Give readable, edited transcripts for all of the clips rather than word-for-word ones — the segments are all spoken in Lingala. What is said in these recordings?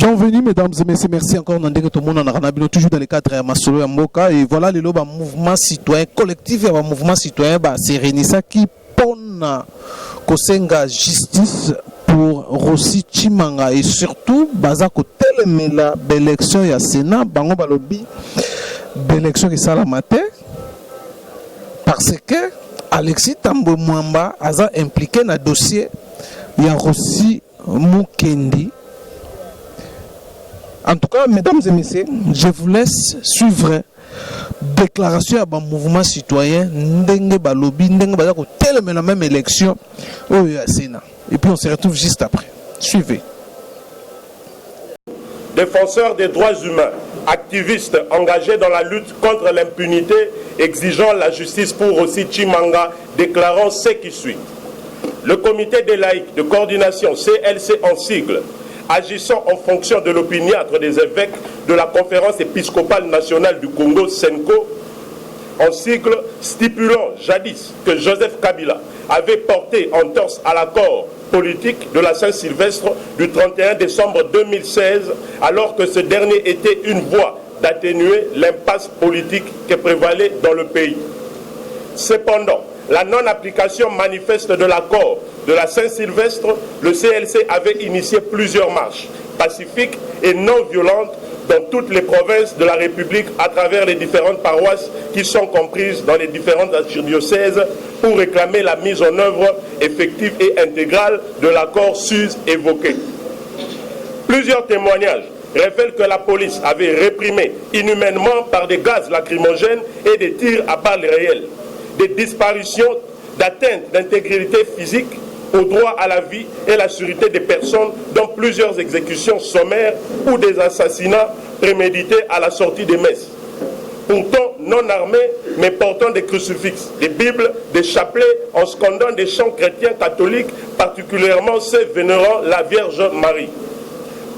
Bienvenue mesdames et messieurs, merci encore Nandé que tout le monde en a toujours dans le cadre de Masolo Yamboka et voilà le mouvement citoyen collectif et le mouvement citoyen c'est Renissa qui pone Kosenga justice pour Rossi Chimanga et surtout baza ko telemela l'élection ya Sénat bango balobi l'élection qui sala matin parce que Alexis Tambo Mwamba a impliqué dans le dossier ya Rossi Mukendi. En tout cas, mesdames et messieurs, je vous laisse suivre déclaration à un mouvement citoyen ndenge balobi ndenge baza ko telemela la même élection au Sénat. Et puis on se retrouve juste après. Suivez. Défenseurs des droits humains, activistes engagés dans la lutte contre l'impunité, exigeant la justice pour Rossi Chimanga, déclarant ce qui suit. Le comité des laïcs de coordination CLC en sigle, agissant en fonction de l'opiniâtre des évêques de la conférence épiscopale nationale du Congo, SENCO, en sigle stipulant jadis que Joseph Kabila avait porté en torse à l'accord politique de la Saint-Sylvestre du 31 décembre 2016, alors que ce dernier était une voie d'atténuer l'impasse politique qui prévalait dans le pays. Cependant, la non-application manifeste de l'accord de la Saint-Sylvestre, le CLC avait initié plusieurs marches pacifiques et non violentes dans toutes les provinces de la République à travers les différentes paroisses qui sont comprises dans les différentes archidiocèses pour réclamer la mise en œuvre effective et intégrale de l'accord sus évoqué. Plusieurs témoignages révèlent que la police avait réprimé inhumainement par des gaz lacrymogènes et des tirs à balles réelles des disparitions, d'atteinte d'intégrité physique au droit à la vie et la sûreté des personnes, dont plusieurs exécutions sommaires ou des assassinats prémédités à la sortie des messes. Pourtant non armés, mais portant des crucifixes, des bibles, des chapelets, en scandant des chants chrétiens catholiques, particulièrement ceux vénérant la Vierge Marie.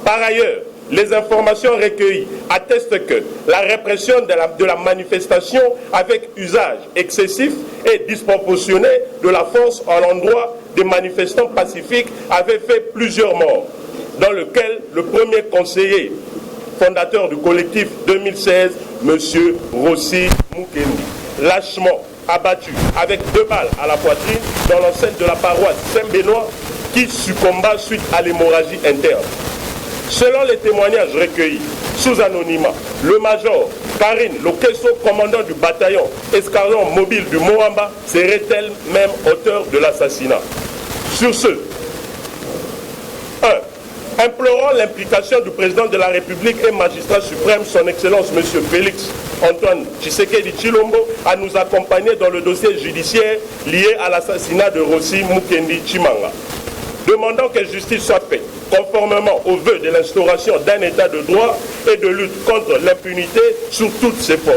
Par ailleurs, les informations recueillies attestent que la répression de la manifestation avec usage excessif et disproportionné de la force à l'endroit des manifestants pacifiques avait fait plusieurs morts, dans lequel le premier conseiller fondateur du collectif 2016, M. Rossi Mukendi, lâchement abattu avec 2 balles à la poitrine dans l'enceinte de la paroisse Saint-Benoît qui succomba suite à l'hémorragie interne. Selon les témoignages recueillis sous anonymat, le major Karine Lokeso, commandant du bataillon escadron mobile du Moamba, serait elle-même auteur de l'assassinat. Sur ce, 1. Implorant l'implication du président de la République et magistrat suprême, son Excellence M. Félix Antoine Tshisekedi Tshilombo, à nous accompagner dans le dossier judiciaire lié à l'assassinat de Rossi Mukendi Chimanga. Demandant que justice soit faite, conformément aux vœux de l'instauration d'un état de droit et de lutte contre l'impunité sous toutes ses formes.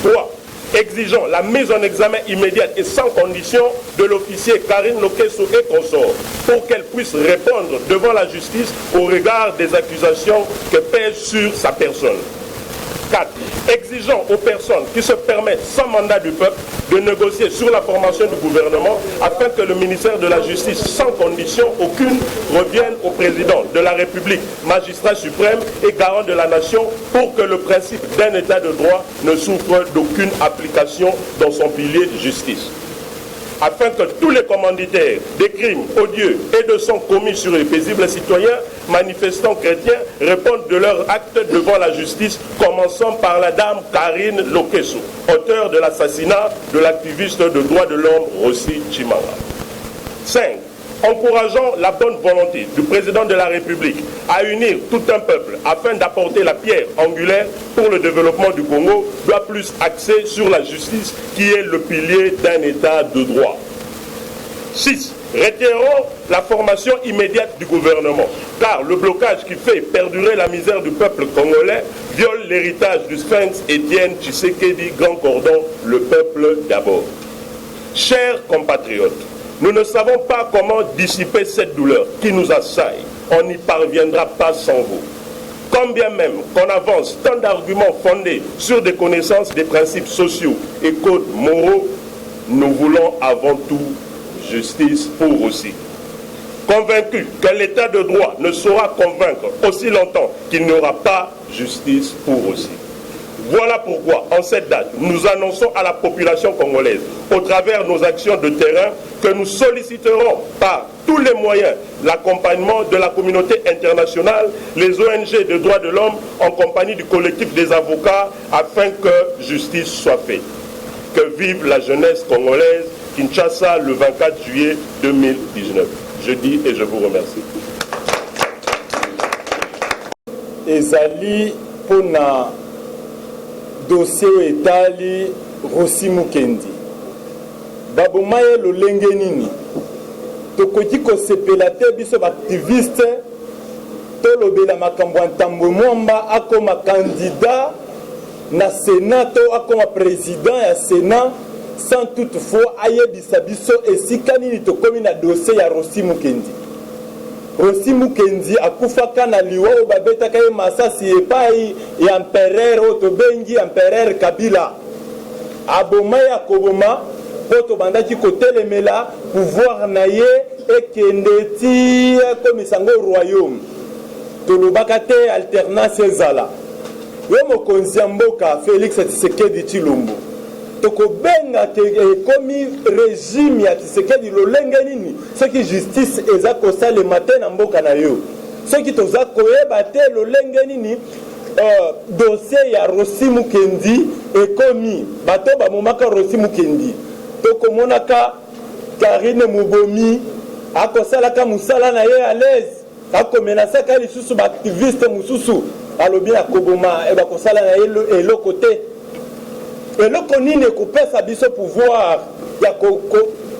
3. Exigeant la mise en examen immédiate et sans condition de l'officier Karine Lokeso et consorts pour qu'elle puisse répondre devant la justice au regard des accusations que pèsent sur sa personne. 4. Exigeant aux personnes qui se permettent sans mandat du peuple de négocier sur la formation du gouvernement afin que le ministère de la Justice, sans condition aucune, revienne au président de la République, magistrat suprême et garant de la nation pour que le principe d'un état de droit ne souffre d'aucune application dans son pilier de justice. Afin que tous les commanditaires des crimes odieux et de sang commis sur les paisibles citoyens, manifestants chrétiens, répondent de leurs actes devant la justice, commençant par la dame Karine Lokeso, auteure de l'assassinat de l'activiste de droits de l'homme Rossi Chimanga. 5. Encourageant la bonne volonté du président de la République à unir tout un peuple afin d'apporter la pierre angulaire pour le développement du Congo, doit plus axer sur la justice qui est le pilier d'un état de droit. 6. Retirons la formation immédiate du gouvernement, car le blocage qui fait perdurer la misère du peuple congolais viole l'héritage du sphinx Étienne Tshisekedi, grand cordon, le peuple d'abord. Chers compatriotes, nous ne savons pas comment dissiper cette douleur qui nous assaille. On n'y parviendra pas sans vous. Quand bien même qu'on avance tant d'arguments fondés sur des connaissances des principes sociaux et codes moraux, nous voulons avant tout justice pour Rossi. convaincu que l'état de droit ne saura convaincre aussi longtemps qu'il n'y aura pas justice pour aussi. Voilà pourquoi, en cette date, nous annonçons à la population congolaise, au travers nos actions de terrain, que nous solliciterons par tous les moyens l'accompagnement de la communauté internationale, les ONG de droits de l'homme, en compagnie du collectif des avocats, afin que justice soit faite. Que vive la jeunesse congolaise, Kinshasa, le 24 juillet 2019. Je dis et je vous remercie. Ezali pona dossier etali Rossi Mukendi. Babomaye lolenge nini. Tokoki kosepela te biso activiste tolobela makambo ntambo mwamba akoma candidat na Sénat to akoma président ya Sénat sans toutefois ayebisa biso esika nini tokomi na dossier ya Rossi Mukendi. Rossi Mukendi akufaka na liwa o babetaka ye masasi epai ya empereur o tobengi empereur Kabila. Aboma ya koboma poto bandaki kotelemela pouvoir na ye ekende ti komisango royaume. Tolobaka te alternance ezala. Yo mokonzi ya mboka Félix Tshisekedi Tshilombo. Tokobenga komi régime ya Tshisekedi lolenge nini soki justice eza kosalema te na mboka na yo soki toza koyeba te lolenge nini dossier ya Rossi Mukendi ekomi bato bamomaka Rossi Mukendi tokomonaka Karine Mubomi akosalaka musala na ye à l'aise akomenasaka lisusu baactiviste mususu alobi akoboma bakosala na ye eloko te. Et le konine kopesa biso pouvoir ya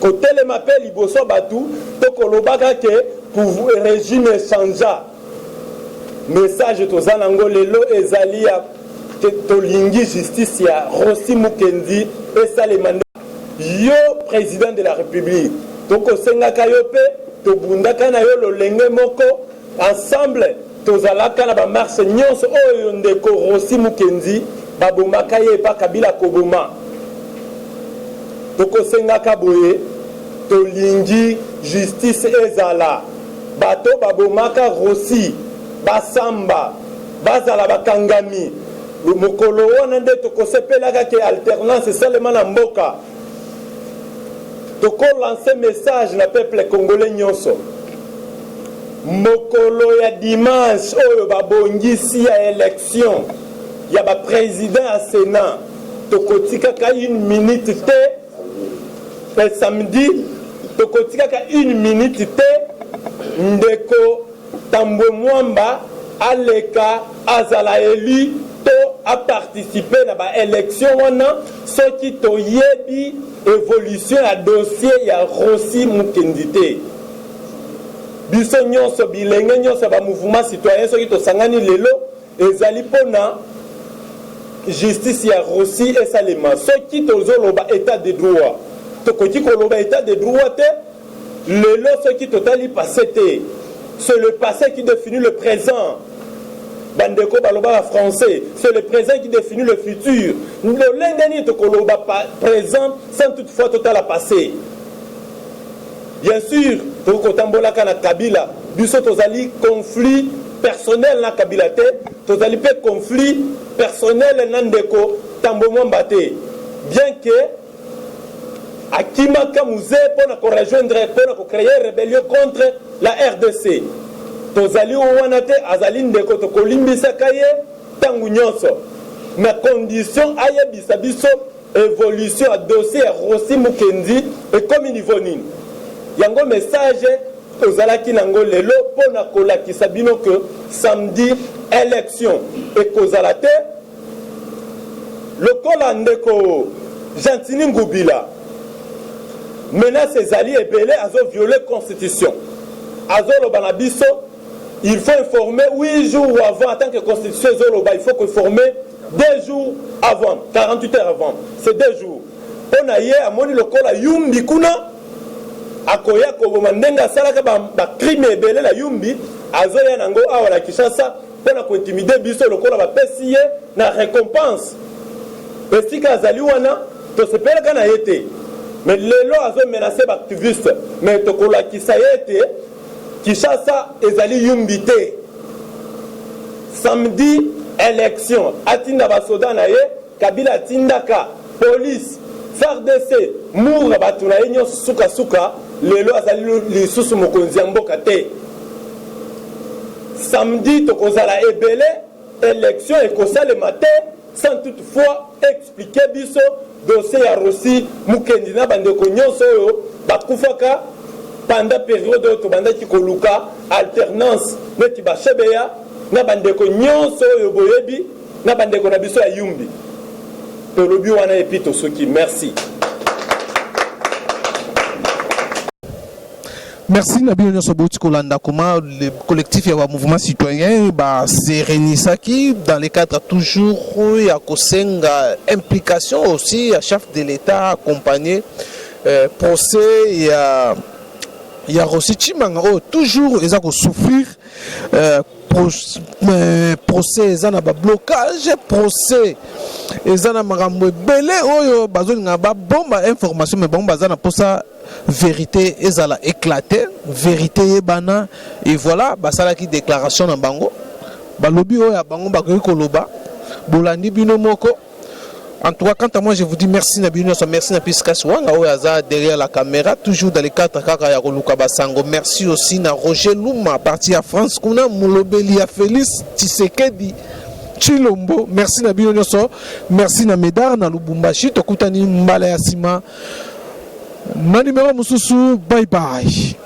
kotelema pe liboso batu to kolobaka ke pour régime changea. Message tozana ngo lelo ezali ya tolingi justice ya Rossi Mukendi esalema yo président de la République toko sengaka yo pe tobundaka na yo lolenge moko ensemble tozalaka na ba marche nyonso oyo ndeko Rossi Mukendi babomaka ye pa Kabila koboma tokosengaka boye tolingi justice ezala bato babomaka Rossi basamba bazala bakangami mokolo wana nde tokosepelaka ke alternance seulement na mboka tokolancer message na peuple congolais nyonso mokolo ya dimanche oyo babongisi ya élection il y a un président à Sénat. Tokotika ka 1 minute te. Le samedi, tokotika ka 1 minute te. Ndeko Tambo Mwamba aleka azala élu to a participé à la élection wana ce qui to yebi évolution à dossier ya Rossi Mukendi te. Biso nyonso bilenge nyonso ba mouvement citoyen ce qui to sangani lelo ezali pona justice ya Rossi et Salema. Ce qui tozoloba état de droit. Tokoki koloba état de droit te. Lelo ce qui totali passé te. C'est le passé qui définit le présent. Bandeko baloba français. C'est le présent qui définit le futur. Le lengani tokoloba présent sans toutefois total à passer. Bien sûr, tokotambola kana Kabila. Biso tozali conflit personnel na Kabila te. Tozali pe conflit personnel nandeko Tambo Mwamba te. Bien que Akimaka Mouze pour rejoindre, pour créer rébellion contre la RDC. Tozali ouanate azali ndeko tokolimbisa kaye tangu nyonso. Na condition ayebisa biso évolution à dossier Rossi Mukendi et comme niveau nini. Yango message tozalaki nango lelo pona kolakisa bino que samedi élection et kozalate le kola ndeko Gentini Ngubila menace ezali ebele azo violer constitution azo loba na biso il faut informer 8 jours avant en tant que constitution zoloba il faut informer 2 jours avant 48 heures avant c'est 2 jours pona ye amoni le kola yumbi kuna akoya koboma ndenga salaka ba crime ebele la yumbi azoya nango awa la Kinshasa pona ko intimider biso lokola ba pesiye na récompense esika azali wana to sepelaka na yete mais lelo azo menacer ba activiste mais to kola kisa yete Kishasa ezali yumbite. Samedi élection atinda basoda na ye Kabila tindaka police FARDC moura batuna yenyo suka suka lelo azali lisusu mokonzi ya mboka te. Samedi tokozala ebele élection ekosala matin sans toutefois expliquer biso dossier ya Rossi Mukendi na bandeko nyonso oyo bakufaka pendant période oyo tobandaki koluka alternance neti bashebeya na bandeko nyonso oyo boyebi na bandeko na biso ya yumbi tolobi wana epito soki. Merci. Merci Nabil Nyosobouti Kolanda. Comment le collectif et le mouvement citoyen Serenisaki dans le cadre toujours il y a implication aussi à chef de l'État accompagné procès il y a aussi Chimanga toujours ils ont souffrir procès ils ont blocage procès ils ont marambo belé oyo bazolinga ba bomba information mais bomba za na posa vérité ezala éclaté vérité ebana et voilà basala ki déclaration na bango balobi oyo ya bango bakoki koloba bolandi bino moko. En tout cas, quant à moi, je vous dis merci Nabino, merci Napiska Swanga Oyaza derrière la caméra, toujours dans les 4 Kaka Yakoluka Basango. Merci aussi na Roger Louma, parti à France, Kuna Moulobeli à Félix Tshisekedi Chilombo. Merci Nabino, merci na Medar, na Lubumbashi, Tokutani Mbala Yasima. Na numéro Mususu, bye bye.